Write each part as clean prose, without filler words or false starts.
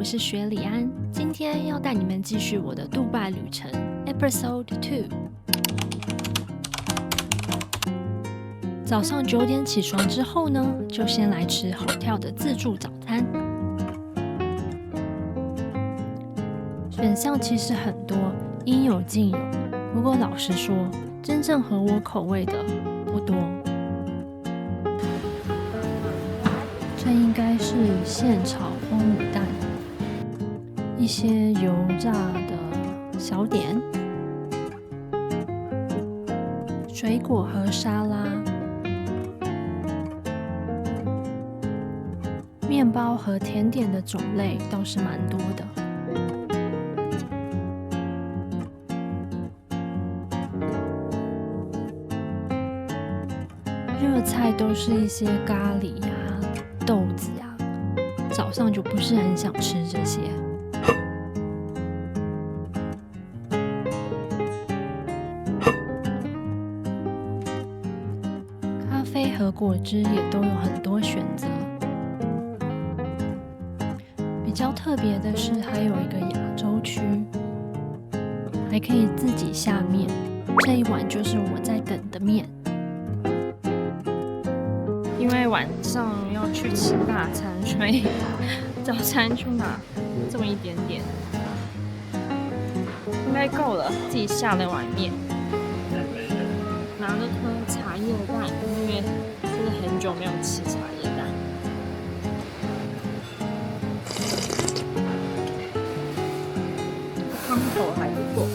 是雪里安，今天要带你们继续我的杜拜旅程 Episode 2。早上9点起床之后呢，就先来吃hotel的自助早餐。选项其实很多，应有尽有，不过老实说，真正合我口味的不多。这应该是现炒烘牡蛋，一些油炸的小点，水果和沙拉，面包和甜点的种类倒是蛮多的。热菜都是一些咖喱呀、豆子呀，早上就不是很想吃这些。咖啡和果汁也都有很多选择。比较特别的是，还有一个亚洲区，还可以自己下面。这一碗就是我在等的面。因为晚上要去吃大餐，所以早餐就拿这么一点点，应该够了。自己下了碗面，拿了颗茶叶蛋，因为真的很久没有吃茶叶蛋。汤头还不错，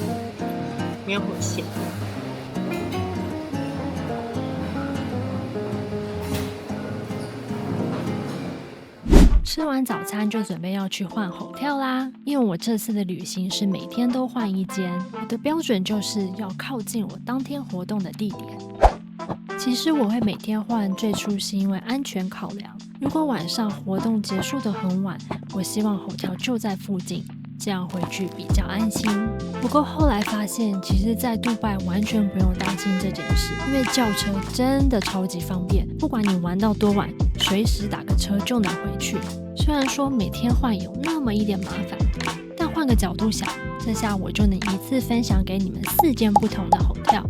没有很咸。吃完早餐就准备要去换hotel啦，因为我这次的旅行是每天都换一间，我的标准就是要靠近我当天活动的地点。其实我会每天换，最初是因为安全考量，如果晚上活动结束得很晚，我希望hotel就在附近，这样回去比较安心。不过后来发现，其实在杜拜完全不用担心这件事，因为叫车真的超级方便，不管你玩到多晚，随时打个车就能回去。虽然说每天换有那么一点麻烦，但换个角度想，这下我就能一次分享给你们4间不同的hotel。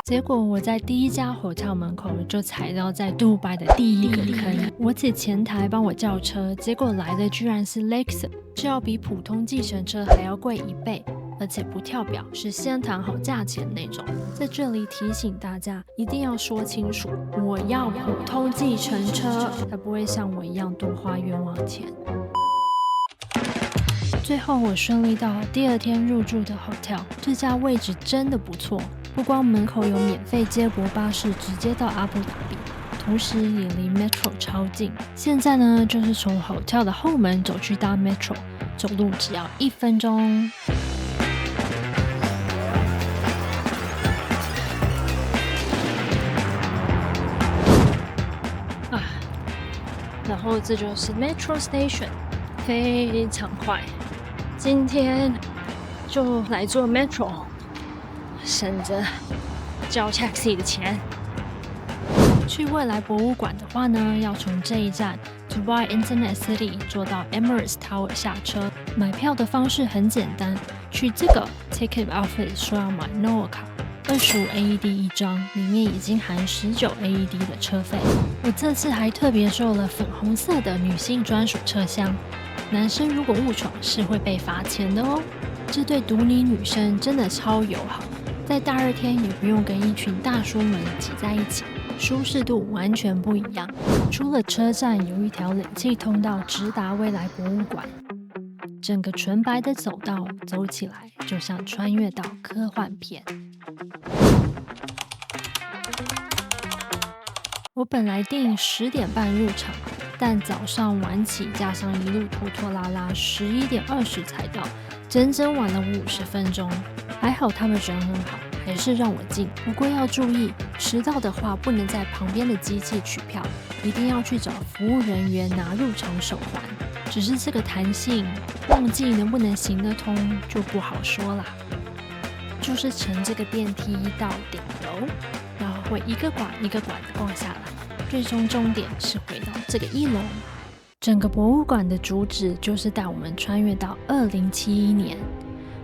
结果我在第一家hotel门口就踩到在杜拜的第一个坑。我姐前台帮我叫车，结果来的居然是 Lexus， 这要比普通计程车还要贵1倍，而且不跳表，是先谈好价钱那种。在这里提醒大家，一定要说清楚，我要普通计程车，才不会像我一样多花冤枉钱。最后我顺利到第2天入住的 hotel， 这家位置真的不错，不光门口有免费接驳巴士直接到阿布达比，同时也离 metro 超近。现在呢，就是从 hotel 的后门走去搭 metro， 走路只要1分钟。然后这就是 metro station， 非常快。今天就来坐 metro， 省着叫 taxi 的钱。去未来博物馆的话呢，要从这一站 Dubai Internet City 坐到 Emirates Tower 下车。买票的方式很简单，去这个 Ticket Office 说要买 Noah 卡，25 AED 一张，里面已经含19 AED 的车费。我这次还特别收了粉红色的女性专属车厢，男生如果误闯是会被罚钱的哦。这对独女女生真的超友好，在大热天也不用跟一群大叔们挤在一起，舒适度完全不一样。除了车站有一条冷气通道直达未来博物馆，整个纯白的走道走起来就像穿越到科幻片。我本来定10点半入场，但早上晚起加上一路拖拖拉拉，11点20才到，整整晚了50分钟。还好他们人很好，还是让我进。不过要注意，迟到的话不能在旁边的机器取票，一定要去找服务人员拿入场手环。只是这个弹性，忘记能不能行得通就不好说啦。就是乘这个电梯到顶楼，然后会一个馆一个馆的逛下来，最终终点是回到这个1楼。整个博物馆的主旨就是带我们穿越到2071年。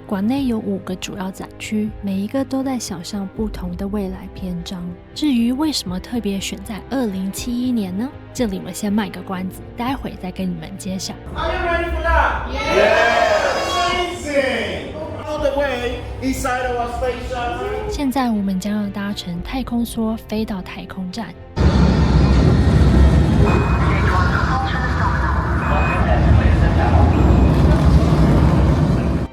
馆内有5个主要展区，每一个都在想象不同的未来篇章。至于为什么特别选在2071年呢？这里我先卖个关子，待会再跟你们揭晓。Are you ready for that? Yeah! Amazing! All the way inside our space shuttle. 现在我们将要搭乘太空梭飞到太空站。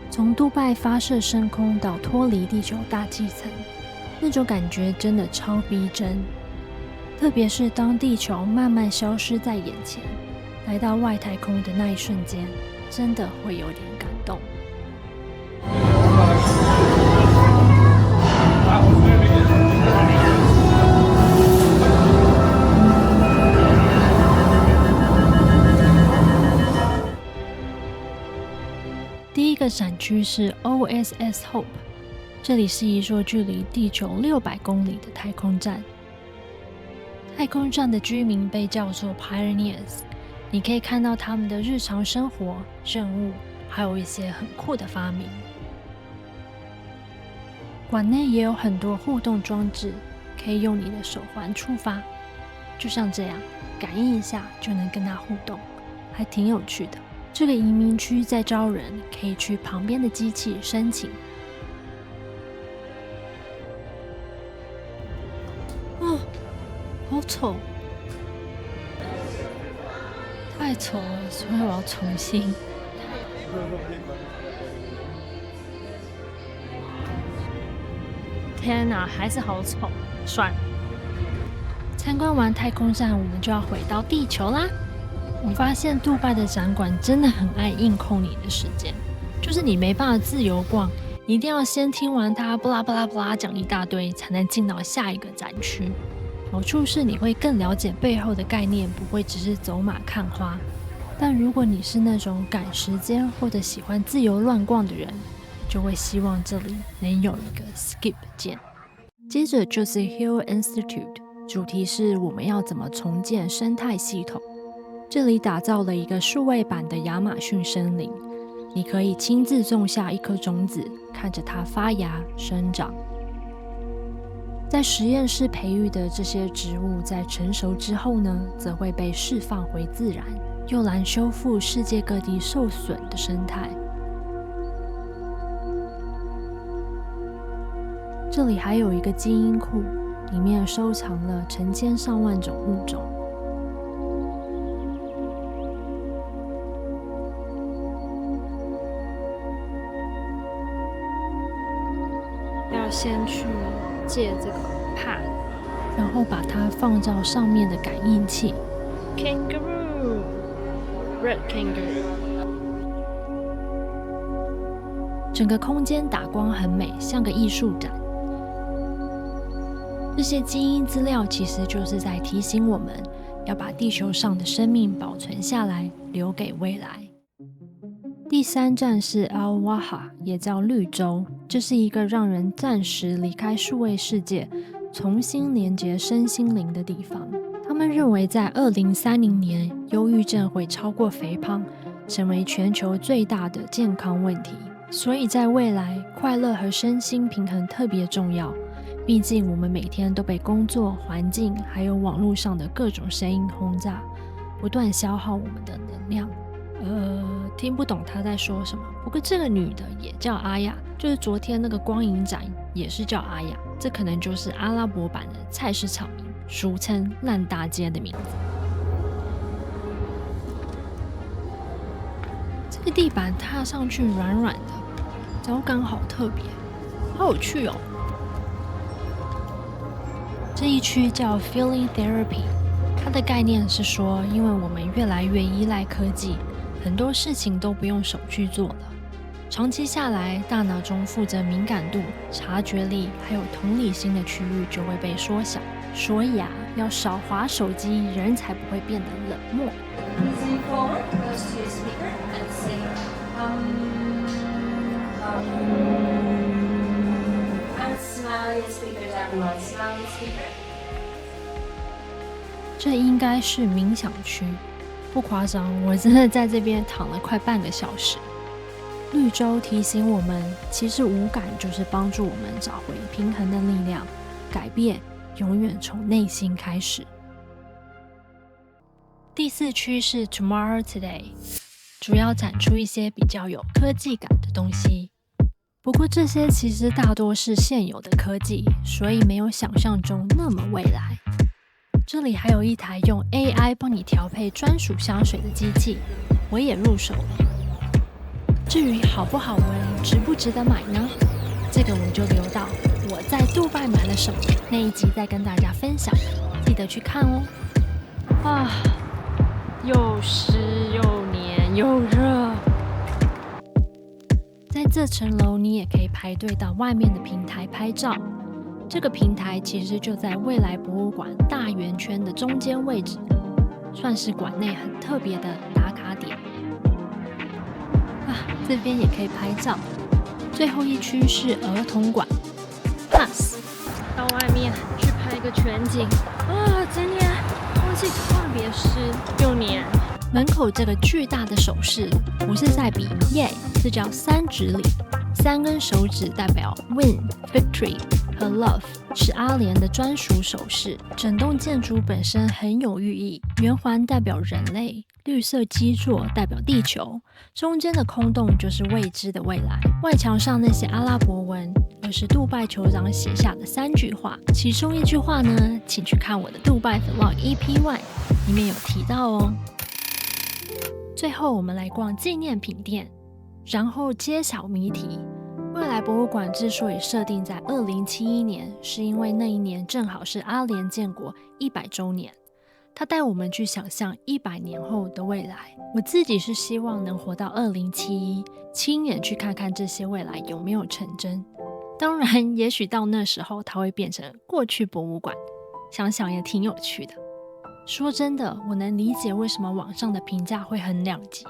从杜拜发射升空到脱离地球大气层，那种感觉真的超逼真。特别是当地球慢慢消失在眼前，来到外太空的那一瞬间，真的会有点感动。第一个展区是 OSS Hope， 这里是一座距离地球600公里的太空站。太空站的居民被叫做 Pioneers， 你可以看到他们的日常生活、任务，还有一些很酷的发明。馆内也有很多互动装置，可以用你的手环触发，就像这样，感应一下就能跟它互动，还挺有趣的。这个移民区在招人，可以去旁边的机器申请。哦，好丑，太丑了，所以我要重新。天哪，还是好丑，算了。参观完太空站，我们就要回到地球啦。我发现杜拜的展馆真的很爱硬控你的时间，就是你没办法自由逛，你一定要先听完它布拉布拉布拉讲一大堆，才能进到下一个展区。好处是你会更了解背后的概念，不会只是走马看花。但如果你是那种赶时间或者喜欢自由乱逛的人，就会希望这里能有一个 skip 键。接着就是 Hill Institute， 主题是我们要怎么重建生态系统。这里打造了一个数位版的亚马逊森林，你可以亲自种下一颗种子，看着它发芽生长。在实验室培育的这些植物在成熟之后呢，则会被释放回自然，又来修复世界各地受损的生态。这里还有一个基因库，里面收藏了成千上万种物种。要先去借这个 pad， 然后把它放到上面的感应器。Kangaroo， Red Kangaroo。整个空间打光很美，像个艺术展。这些基因资料其实就是在提醒我们，要把地球上的生命保存下来，留给未来。第3站是 Al-Waha， 也叫绿洲，这是一个让人暂时离开数位世界，重新连接身心灵的地方。他们认为在2030年，忧郁症会超过肥胖，成为全球最大的健康问题。所以在未来，快乐和身心平衡特别重要。毕竟我们每天都被工作、环境还有网络上的各种声音轰炸，不断消耗我们的能量。听不懂他在说什么。不过这个女的也叫阿雅，就是昨天那个光影展也是叫阿雅，这可能就是阿拉伯版的菜市场名，俗称烂大街的名字。这个地板踏上去软软的，脚感好特别，好有趣哦。这一区叫 Feeling Therapy， 它的概念是说，因为我们越来越依赖科技，很多事情都不用手去做了。长期下来，大脑中负责敏感度、察觉力还有同理心的区域就会被缩小。所以要少滑手机，人才不会变得冷漠。这应该是冥想区，不夸张，我真的在这边躺了快半个小时。绿洲提醒我们，其实五感就是帮助我们找回平衡的力量，改变永远从内心开始。第4区是 Tomorrow Today， 主要展出一些比较有科技感的东西。不过这些其实大多是现有的科技，所以没有想象中那么未来。这里还有一台用 AI 帮你调配专属香水的机器，我也入手了。至于好不好闻，值不值得买呢？这个我就留到我在杜拜买了什么那一集再跟大家分享，记得去看哦。啊，又湿又黏又热。在这层楼，你也可以排队到外面的平台拍照。这个平台其实就在未来博物馆大圆圈的中间位置，算是馆内很特别的打卡点。这边也可以拍照。最后一区是儿童馆 ，pass 到外面去拍个全景。今天空气特别湿又黏。门口这个巨大的手势不是在比耶，这叫3指礼。3根手指代表 win、victory 和 love， 是阿联的专属手势。整栋建筑本身很有寓意，圆环代表人类，绿色基座代表地球，中间的空洞就是未知的未来。外墙上那些阿拉伯文，而是杜拜酋长写下的3句话。其中一句话呢，请去看我的杜拜 Vlog EP1， 里面有提到哦。最后我们来逛纪念品店，然后揭晓谜题。未来博物馆之所以设定在2071年，是因为那一年正好是阿联建国100周年。他带我们去想象100年后的未来。我自己是希望能活到2071，亲眼去看看这些未来有没有成真。当然，也许到那时候它会变成过去博物馆，想想也挺有趣的。说真的，我能理解为什么网上的评价会很两极。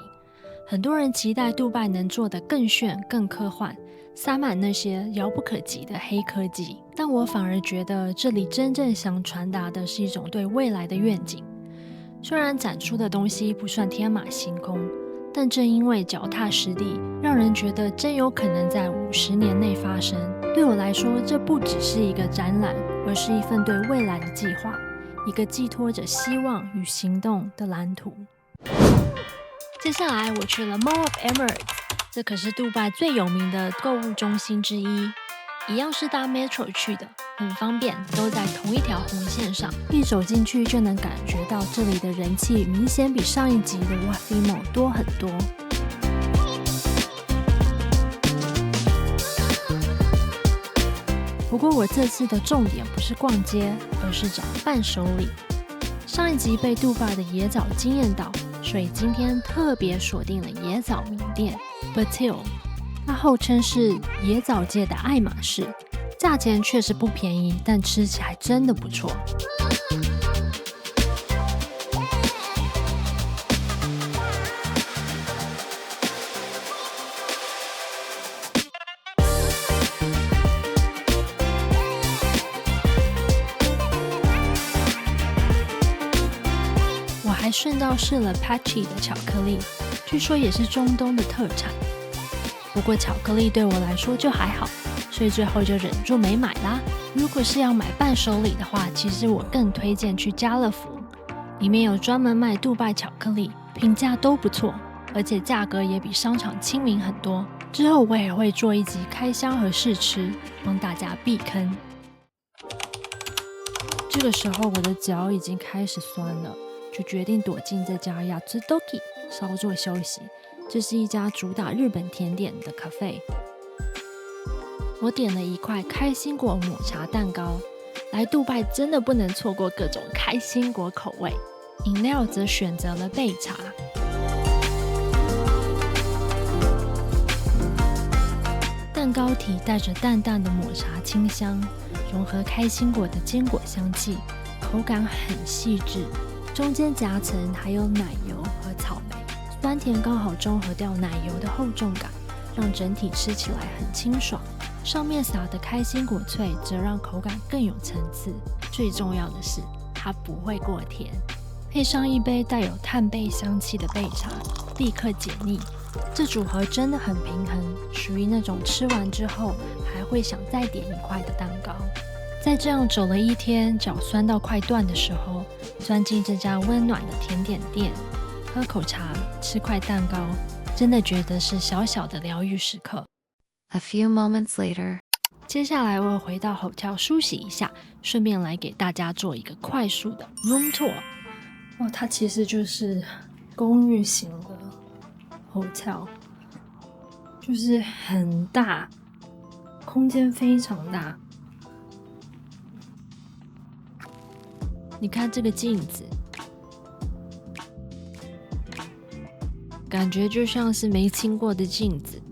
很多人期待杜拜能做得更炫、更科幻，塞满那些遥不可及的黑科技，但我反而觉得这里真正想传达的是一种对未来的愿景。虽然展出的东西不算天马行空，但正因为脚踏实地，让人觉得真有可能在50年内发生。对我来说，这不只是一个展览，而是一份对未来的计划，一个寄托着希望与行动的蓝图。接下来我去了 Mall of Emirates， 这可是杜拜最有名的购物中心之一，一样是搭 Metro 去的，很方便，都在同一条红线上。一走进去就能感觉到这里的人气明显比上一集的 Wafi Mall 多很多。不过我这次的重点不是逛街，而是找伴手礼。上一集被杜拜的椰枣惊艳到，所以今天特别锁定了椰枣名店 Batil， 它号称是椰枣界的爱马仕，价钱确实不便宜，但吃起来真的不错。还顺道试了 Patchy 的巧克力，据说也是中东的特产。不过巧克力对我来说就还好，所以最后就忍住没买啦。如果是要买伴手礼的话，其实我更推荐去家乐福，里面有专门卖杜拜巧克力，评价都不错，而且价格也比商场亲民很多。之后我也会做一集开箱和试吃，帮大家避坑。这个时候我的脚已经开始酸了，就决定躲进这家Yatsudoki稍作休息。这是一家主打日本甜点的咖啡。我点了一块开心果抹茶蛋糕。来杜拜真的不能错过各种开心果口味。饮料则选择了焙茶。蛋糕体带着淡淡的抹茶清香，融合开心果的坚果香气，口感很细致。中间夹层还有奶油和草莓，酸甜刚好中和掉奶油的厚重感，让整体吃起来很清爽。上面撒的开心果脆则让口感更有层次。最重要的是，它不会过甜。配上一杯带有炭焙香气的焙茶，立刻解腻。这组合真的很平衡，属于那种吃完之后还会想再点一块的蛋糕。在这样走了一天，脚酸到快断的时候，钻进这家温暖的甜点店，喝口茶，吃块蛋糕，真的觉得是小小的疗愈时刻。A few moments later， 接下来我回到 hotel 梳洗一下，顺便来给大家做一个快速的 room tour。它其实就是公寓型的 hotel， 就是很大，空间非常大。你看这个镜子，感觉就像是没清过的镜子。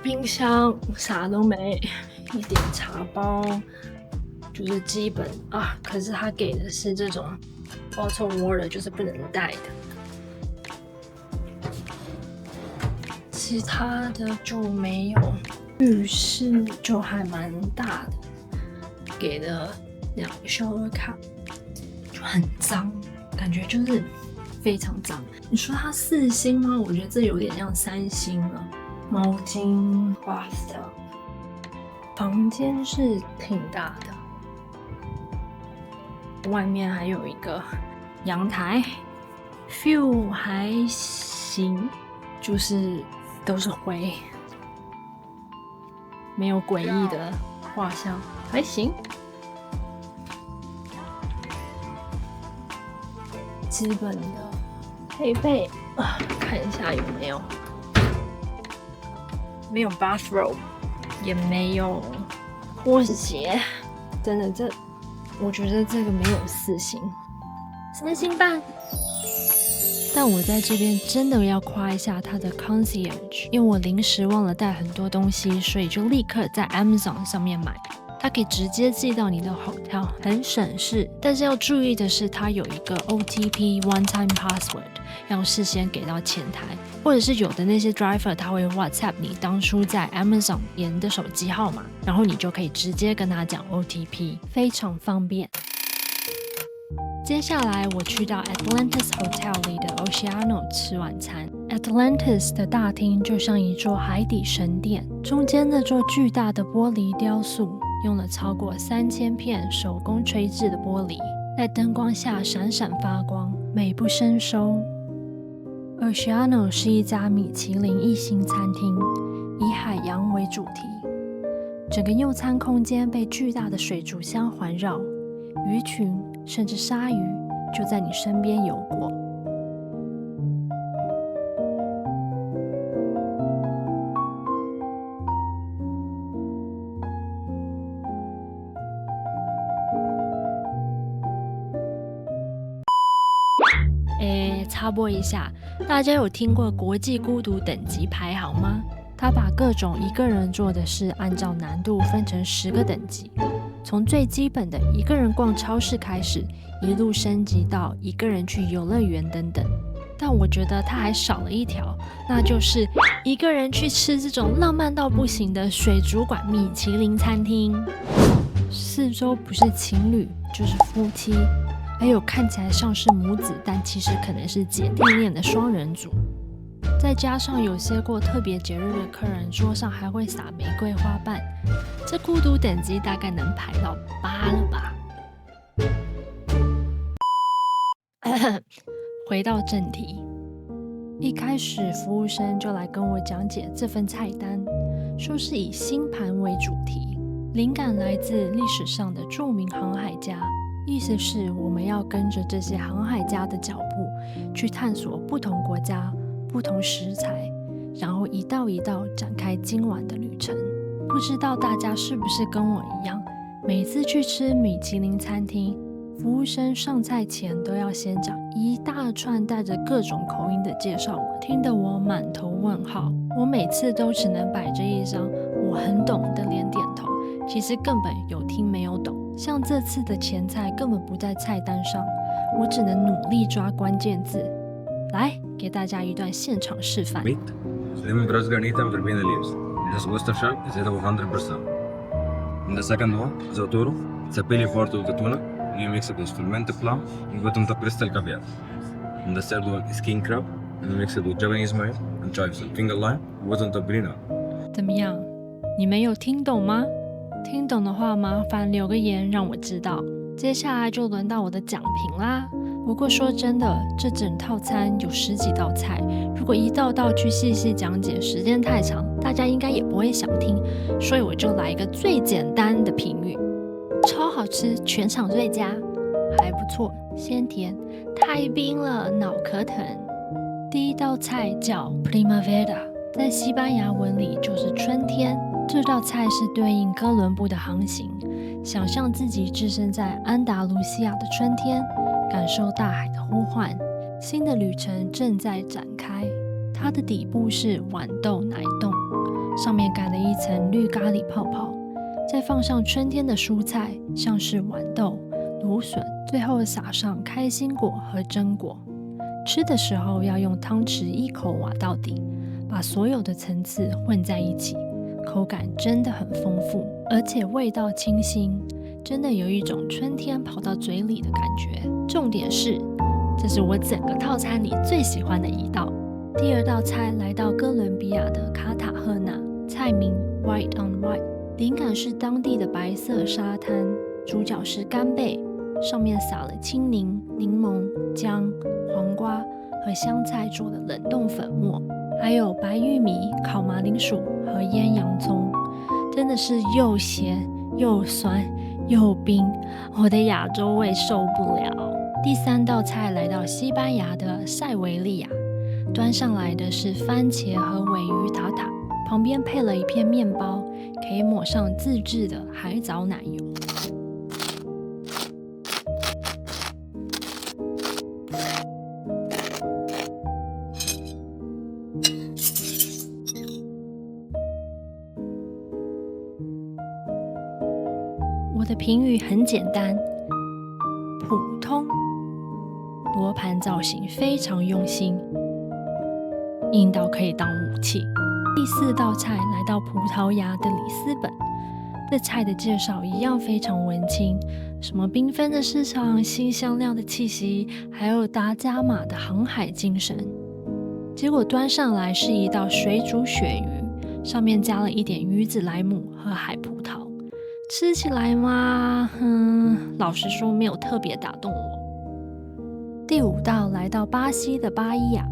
冰箱啥都没，一点茶包就是基本啊。可是他给的是这种 bottled water， 就是不能带的。其他的就没有。浴室就还蛮大的，给了2个shower cup，就很脏，感觉就是非常脏。你说它4星吗？我觉得这有点像3星了。毛巾 bathtub， 房间是挺大的，外面还有一个阳台 ，view 还行，就是都是灰，没有诡异的画像，还行。基本的配备看一下有没有。没有 bathrobe， 也没有拖鞋，真的我觉得这个没有4星，3星半。但我在这边真的要夸一下他的 concierge， 因为我临时忘了带很多东西，所以就立刻在 Amazon 上面买。它可以直接寄到你的 hotel， 很省事。但是要注意的是，它有一个 OTP one-time password， 要事先给到前台，或者是有的那些 driver 他会 WhatsApp 你当初在 Amazon 点的手机号码，然后你就可以直接跟他讲 OTP， 非常方便。接下来我去到 Atlantis Hotel 里的 Oceano 吃晚餐。Atlantis 的大厅就像一座海底神殿，中间那座巨大的玻璃雕塑用了超过3000片手工吹制的玻璃，在灯光下闪闪发光，美不胜收。Oceano 是一家米其林1星餐厅，以海洋为主题，整个用餐空间被巨大的水族箱环绕，鱼群甚至鲨鱼就在你身边游过。插播一下，大家有听过国际孤独等级排行吗？他把各种一个人做的事按照难度分成10个等级，从最基本的一个人逛超市开始，一路升级到一个人去游乐园等等。但我觉得他还少了一条，那就是一个人去吃这种浪漫到不行的水族馆米其林餐厅。四周不是情侣就是夫妻，还有看起来像是母子，但其实可能是姐弟恋的双人组。再加上有些过特别节日的客人，桌上还会撒玫瑰花瓣，这孤独等级大概能排到8了吧。回到正题，一开始服务生就来跟我讲解这份菜单，说是以星盘为主题，灵感来自历史上的著名航海家，意思是我们要跟着这些航海家的脚步，去探索不同国家、不同食材，然后一道一道展开今晚的旅程。不知道大家是不是跟我一样，每次去吃米其林餐厅，服务生上菜前都要先讲一大串带着各种口音的介绍文，听得我满头问号。我每次都只能摆着一张我很懂的脸点头，其实根本有听没有懂。像这次的前菜根本不在菜单上，我只能努力抓关键字。来，给大家一段现场示范。Meat, lemon grass garnita with verbena leaves. This oyster shark is edible 100%. And the second one is otoro. It's a belly part of the tuna. You mix it with fermented plum. You put on top crystal caviar. And the third one is king crab. And you mix it with Japanese mayo and chives and finger lime. You put on top green apple. 怎么样？你们有听懂吗？听懂的话，麻烦留个言让我知道。接下来就轮到我的讲评啦。不过说真的，这整套餐有10几道菜，如果一道道去细细讲解，时间太长，大家应该也不会想听，所以我就来一个最简单的评语：超好吃，全场最佳，还不错，鲜甜，太冰了，脑壳疼。第一道菜叫 Primavera， 在西班牙文里就是春天。这道菜是对应哥伦布的航行，想象自己置身在安达卢西亚的春天，感受大海的呼唤，新的旅程正在展开。它的底部是豌豆奶冻，上面盖了一层绿咖喱泡泡，再放上春天的蔬菜，像是豌豆、芦笋，最后撒上开心果和榛果。吃的时候要用汤匙一口挖到底，把所有的层次混在一起。口感真的很丰富，而且味道清新，真的有一种春天跑到嘴里的感觉。重点是，这是我整个套餐里最喜欢的一道。第二道菜来到哥伦比亚的卡塔赫纳，菜名 White on White， 灵感是当地的白色沙滩，主角是干贝，上面撒了青柠、柠檬、姜、黄瓜和香菜做的冷冻粉末。还有白玉米、烤马铃薯和腌洋葱，真的是又咸又酸又冰，我的亚洲胃受不了。第三道菜来到西班牙的塞维利亚，端上来的是番茄和鲔鱼塔塔，旁边配了一片面包，可以抹上自制的海藻奶油。我的评语很简单，普通。罗盘造型非常用心，硬到可以当武器。第四道菜来到葡萄牙的里斯本，这菜的介绍一样非常文青，什么缤纷的市场、新香料的气息，还有达伽马的航海精神。结果端上来是一道水煮鳕鱼，上面加了一点鱼子莱姆和海葡萄。吃起来嘛，老实说没有特别打动我。第五道来到巴西的巴伊亚，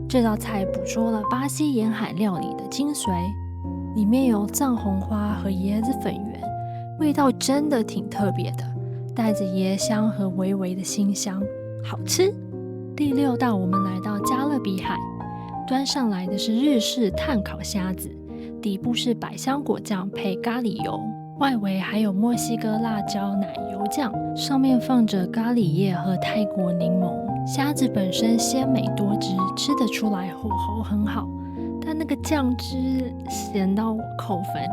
这道菜捕捉了巴西沿海料理的精髓，里面有藏红花和椰子粉圆，味道真的挺特别的，带着椰香和微微的辛香，好吃。第六道我们来到加勒比海，端上来的是日式炭烤虾子，底部是百香果酱配咖喱油，外围还有墨西哥辣椒奶油酱，上面放着咖喱叶和泰国柠檬。虾子本身鲜美多汁，吃得出来火候很好，但那个酱汁咸到我扣分。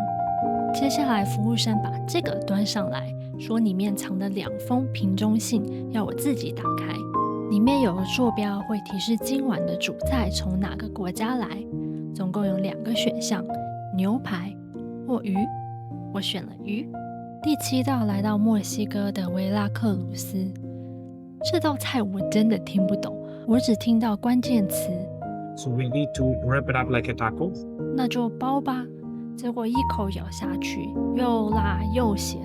接下来服务生把这个端上来，说里面藏了2封瓶中信，要我自己打开。里面有个坐标会提示今晚的主菜从哪个国家来，总共有2个选项，牛排或鱼。我选了鱼。第7道来到墨西哥的维拉克鲁斯，这道菜我真的听不懂，我只听到关键词。So we need to wrap it up like a taco. 那就包吧。结果一口咬下去，又辣又咸，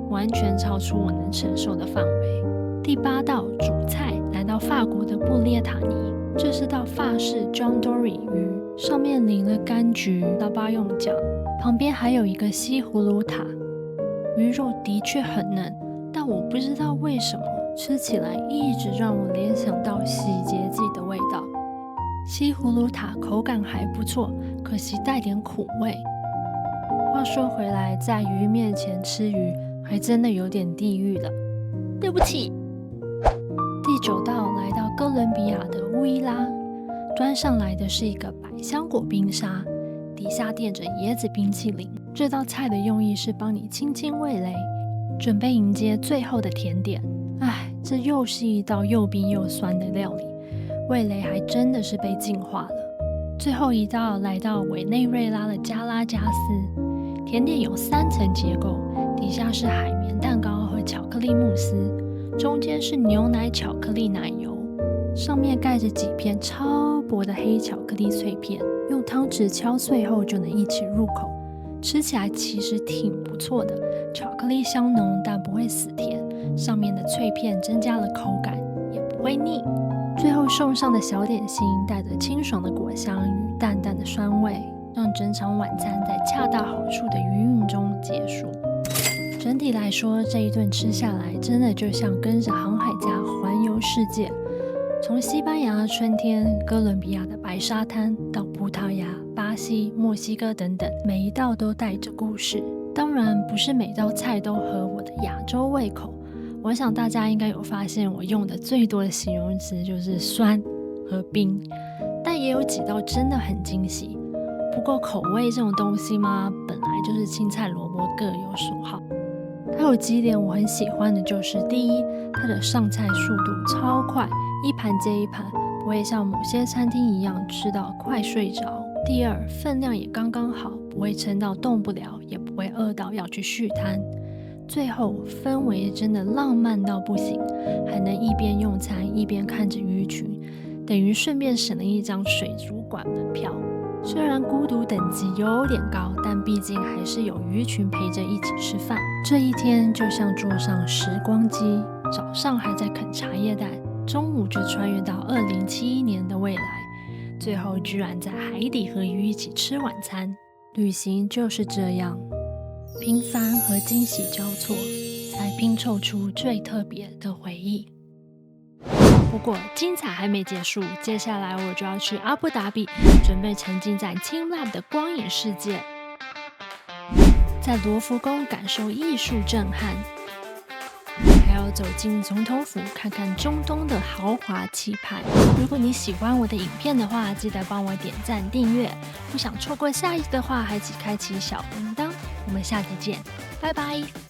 完全超出我能承受的范围。第8道主菜来到法国的布列塔尼，这是道法式 John Dory 鱼，上面淋了柑橘、拉巴用酱，旁边还有一个西葫芦塔。鱼肉的确很嫩，但我不知道为什么吃起来一直让我联想到洗洁剂的味道。西葫芦塔口感还不错，可惜带点苦味。话说回来，在鱼面前吃鱼还真的有点地狱了，对不起。第9道来到哥伦比亚的乌伊拉，端上来的是一个百香果冰沙，底下垫着椰子冰淇淋。这道菜的用意是帮你清清味蕾，准备迎接最后的甜点。这又是一道又冰又酸的料理，味蕾还真的是被净化了。最后一道来到委内瑞拉的加拉加斯，甜点有3层结构，底下是海绵蛋糕和巧克力慕斯，中间是牛奶巧克力奶油，上面盖着几片超薄的黑巧克力脆片，用汤匙敲碎后就能一起入口，吃起来其实挺不错的。巧克力香浓但不会死甜，上面的脆片增加了口感，也不会腻。最后送上的小点心带着清爽的果香与淡淡的酸味，让整场晚餐在恰到好处的余韵中结束。整体来说，这一顿吃下来，真的就像跟着航海家环游世界。从西班牙的春天、哥伦比亚的白沙滩，到葡萄牙、巴西、墨西哥等等，每一道都带着故事。当然，不是每道菜都合我的亚洲胃口。我想大家应该有发现，我用的最多的形容词就是酸和冰，但也有几道真的很惊喜。不过口味这种东西嘛，本来就是青菜萝卜各有所好。它有几点我很喜欢的，就是第一，它的上菜速度超快，一盘接一盘，不会像某些餐厅一样吃到快睡着。第二，分量也刚刚好，不会撑到动不了，也不会饿到要去续摊。最后，氛围真的浪漫到不行，还能一边用餐一边看着鱼群，等于顺便省了一张水族馆门票。虽然孤独等级有点高，但毕竟还是有鱼群陪着一起吃饭。这一天就像坐上时光机，早上还在啃茶叶蛋，中午就穿越到2071年的未来，最后居然在海底和鱼一起吃晚餐。旅行就是这样，平凡和惊喜交错，才拼凑出最特别的回忆。不过精彩还没结束，接下来我就要去阿布达比，准备沉浸在Team Lab的光影世界，在罗浮宫感受艺术震撼，还要走进总统府看看中东的豪华气派。如果你喜欢我的影片的话，记得帮我点赞订阅，不想错过下一集的话，还请开启小铃铛。我们下集见，拜拜。